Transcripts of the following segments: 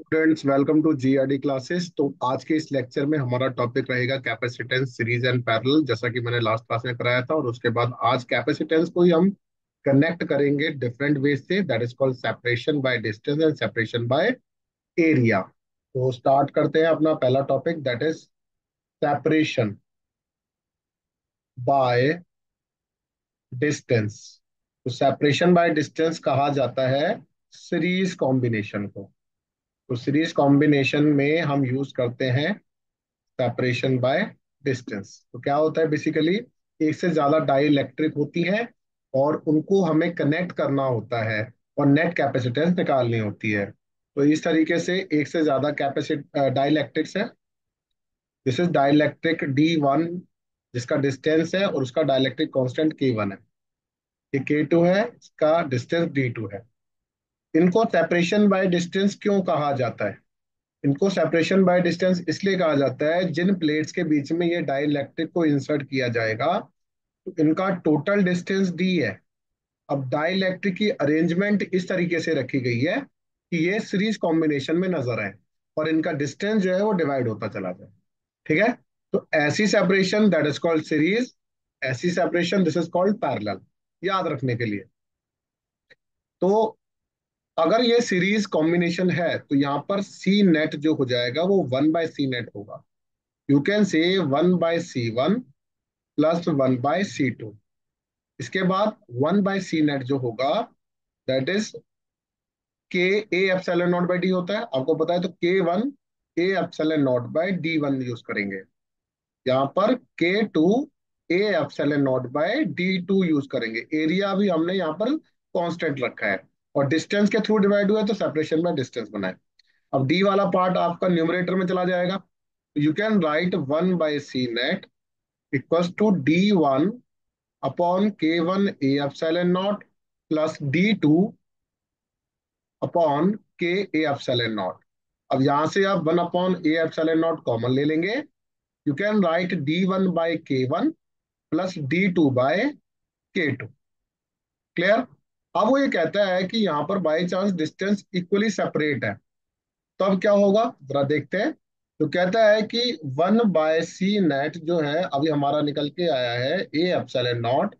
Students, welcome to GRD classes. तो आज के इस लेक्चर में हमारा टॉपिक रहेगा कैपेसिटेंस सीरीज एंड पैरेलल, जैसा कि मैंने लास्ट क्लास में कराया था। और उसके बाद आज कैपेसिटेंस को ही हम कनेक्ट करेंगे डिफरेंट वे से, that is called separation by distance and separation by area. तो स्टार्ट करते हैं अपना पहला topic, that is separation by distance. तो सेपरेशन बाय डिस्टेंस कहा जाता है सीरीज कॉम्बिनेशन को। तो सीरीज कॉम्बिनेशन में हम यूज करते हैं सेपरेशन बाय डिस्टेंस। तो क्या होता है बेसिकली, एक से ज्यादा डाई इलेक्ट्रिक होती हैं और उनको हमें कनेक्ट करना होता है और नेट कैपेसिटेंस निकालनी होती है। तो इस तरीके से एक से ज्यादा कैपेसिट डाई इलेक्ट्रिक्स है। This is dielectric D1, जिसका डिस्टेंस है, और उसका डाइलेक्ट्रिक कांस्टेंट K1 है। ये K2 है, इसका डिस्टेंस D2 है। इनको सेपरेशन बाय डिस्टेंस क्यों कहा जाता है? इनको सेपरेशन बाय डिस्टेंस इसलिए कहा जाता है, जिन प्लेट्स के बीच में ये डाइलेक्ट्रिक को इंसर्ट किया जाएगा तो इनका टोटल डिस्टेंस डी है। अब डाइलेक्ट्रिक की अरेंजमेंट इस तरीके से रखी गई है कि ये सीरीज कॉम्बिनेशन में नजर आए और इनका डिस्टेंस जो है वो डिवाइड होता चला जाए। ठीक है। तो ऐसी separation that is called series, ऐसी separation this is called parallel, याद रखने के लिए। तो अगर ये सीरीज कॉम्बिनेशन है तो यहाँ पर सी नेट जो हो जाएगा वो 1/C नेट होगा। You can say 1/C1 plus 1/C2। इसके बाद 1/C नेट जो होगा, दैट इज के A epsilon not by D होता है, आपको पता है। तो K1 A epsilon not by D1 use करेंगे। यहाँ पर K2 A epsilon not by D2 use करेंगे। एरिया भी हमने यहाँ पर कांस्टेंट रखा है और डिस्टेंस के थ्रू डिवाइड हुआ है तो सेपरेशन बाय डिस्टेंस बनाए। अब डी वाला पार्ट आपका न्यूमरेटर में चला जाएगा। You can write 1/C net equals to D1 upon K1 A epsilon not plus D2 upon K A epsilon not. अब यहां से आप 1/A एप्सिलॉन नॉट कॉमन ले लेंगे। You can right D1/K1 plus D2/K2। Clear? अब वो ये कहता है कि यहाँ पर by chance distance equally separate है, तब क्या होगा जरा देखते हैं। तो कहता है कि 1/C नेट जो है अभी हमारा निकल के आया है A epsilon not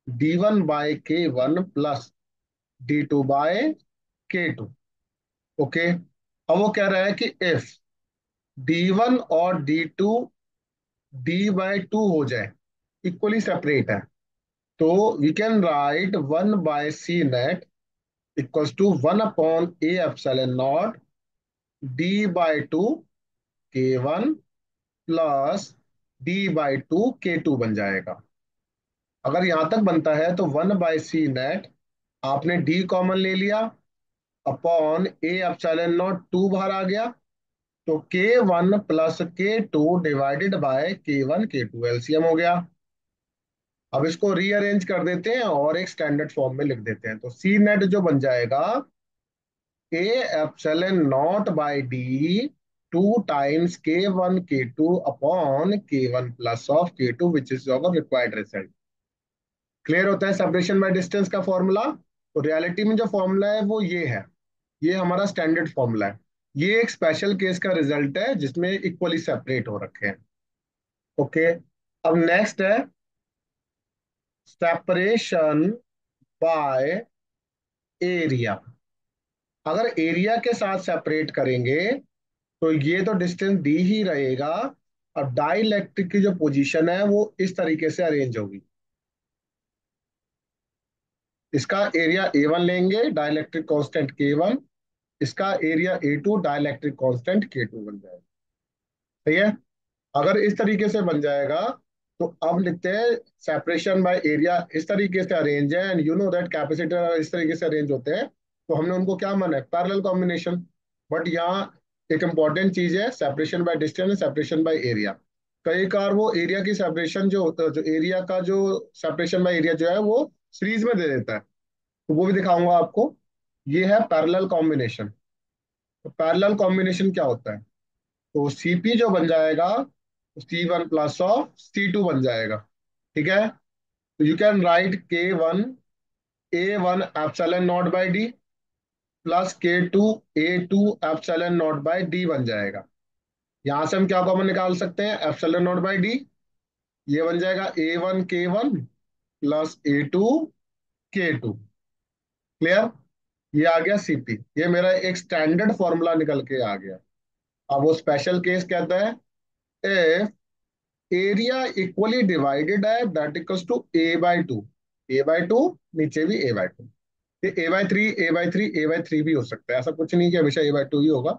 D1/K1 plus D2/K2। Okay. अब वो कह रहा है कि इफ D1 और D2 D/2 हो जाए, इक्वली सेपरेट है, तो we can write 1/C net equals to 1/A epsilon not D/2 K1 plus D/2 K2 बन जाएगा। अगर यहां तक बनता है तो 1/C नेट, आपने D कॉमन ले लिया, अपॉन A एप्सिलॉन नॉट 2 बाहर आ गया, तो K1 plus K2 divided by K1 K2 LCM हो गया। अब इसको रीअरेंज कर देते हैं और एक स्टैंडर्ड फॉर्म में लिख देते हैं। तो सी नेट जो बन जाएगा A epsilon not by D 2 times K1 K2 upon K1 plus of K2 which is our required result. Clear होता है सेपरेशन बाय डिस्टेंस का फॉर्मूला? तो रियलिटी में जो फॉर्मूला है वो ये है, ये हमारा स्टैंडर्ड फॉर्मूला है। ये एक स्पेशल केस का रिजल्ट है जिसमें इक्वली सेपरेट हो रखे हैं। ओके। अब नेक्स्ट है सेपरेशन बाय एरिया। अगर एरिया के साथ सेपरेट करेंगे तो ये तो डिस्टेंस डी ही रहेगा। अब डाई इलेक्ट्रिक की जो पोजीशन है वो इस तरीके से अरेंज होगी। इसका एरिया A1 लेंगे, डाई इलेक्ट्रिक कॉन्स्टेंट K1। इसका area A2, die electric constant K2 बन जाएगा। सही है। अगर इस तरीके से बन जाएगा तो अब लिखते हैं सेपरेशन बाय एरिया इस तरीके से अरेंज है, and you know that capacitor इस तरीके से अरेंज होते हैं, तो हमने उनको क्या माना है, पैरेलल कॉम्बिनेशन। बट यहाँ एक इंपॉर्टेंट चीज है, separation by distance, separation by area. कई बार वो एरिया की सेपरेशन जो होता है, जो एरिया का जो सेपरेशन बाय एरिया जो है वो सीरीज में दे देता है, तो वो भी दिखाऊंगा आपको। ये है पैरेलल कॉम्बिनेशन। तो पैरेलल कॉम्बिनेशन क्या होता है? तो सीपी जो बन जाएगा, C1 प्लस ऑफ C2 बन जाएगा। ठीक है। तो you can write K1 A1 epsilon not by D plus K2 A2 epsilon not by D बन जाएगा। यहां से हम क्या कॉमन निकाल सकते हैं, एप्सिलॉन नॉट बाई डी। ये बन जाएगा A1 K1 plus A2 K2। Clear? ये आ गया सीपी, ये मेरा एक स्टैंडर्ड फॉर्मूला निकल के आ गया। अब वो स्पेशल केस कहता है, इफ एरिया इक्वली डिवाइडेड है that equals to A/2। A/2, नीचे भी A/2। ये A/3 A/3 A/3 भी हो सकता है, ऐसा कुछ नहीं कि हमेशा A/2 ही होगा।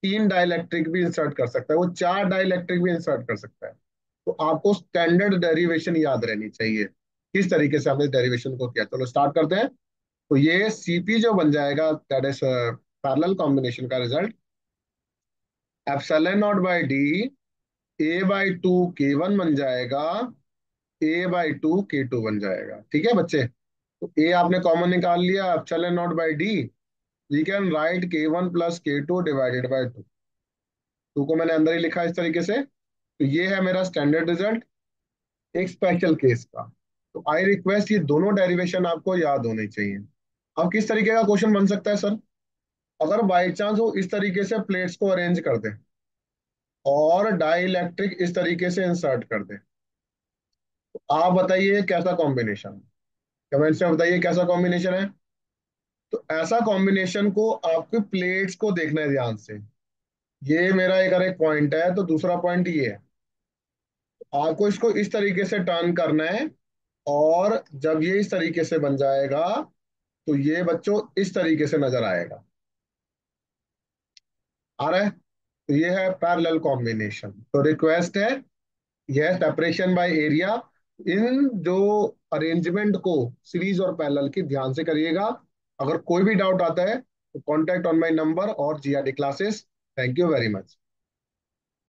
तीन डाइलेक्ट्रिक भी इंसर्ट कर सकता है वो, चार डाइलेक्ट्रिक भी इंसर्ट कर सकता है। तो आपको स्टैंडर्ड डेरिवेशन याद रहनी चाहिए, किस तरीके से हमने डेरिवेशन को किया। चलो स्टार्ट करते हैं। तो ये सीपी जो बन जाएगा, दैट इज पैरेलल कॉम्बिनेशन का result, epsilon not by D A/2 K1 बन जाएगा, A/2 K2 बन जाएगा। ठीक है बच्चे? तो ए आपने कॉमन निकाल लिया, epsilon not by D. We can write K1 plus K2 divided by two. Two को मैंने अंदर ही लिखा इस तरीके से। तो ये है मेरा स्टैंडर्ड रिजल्ट एक स्पेशल केस का। तो आई रिक्वेस्ट ये दोनों डेरिवेशन आपको याद होनी चाहिए। अब किस तरीके का क्वेश्चन बन सकता है सर, अगर बाई चांस वो इस तरीके से प्लेट्स को अरेंज कर दे और डाई इलेक्ट्रिक इस तरीके से इंसर्ट कर दे, तो आप बताइए कैसा कॉम्बिनेशन। कमेंट्स में बताइए कैसा कॉम्बिनेशन है। तो ऐसा कॉम्बिनेशन को आपके प्लेट्स को देखना है ध्यान से। ये मेरा एक अगर एक पॉइंट है, तो दूसरा पॉइंट ये है। आपको इसको इस तरीके से टर्न करना है, और जब ये इस तरीके से बन जाएगा तो ये बच्चों इस तरीके से नजर आएगा। आ रहा है? तो ये है पैरेलल कॉम्बिनेशन। तो रिक्वेस्ट है, यह सेपरेशन बाय एरिया, इन जो अरेंजमेंट को सीरीज और पैरेलल की ध्यान से करिएगा। अगर कोई भी डाउट आता है तो कॉन्टैक्ट ऑन माय नंबर और GRD classes. Thank you very much.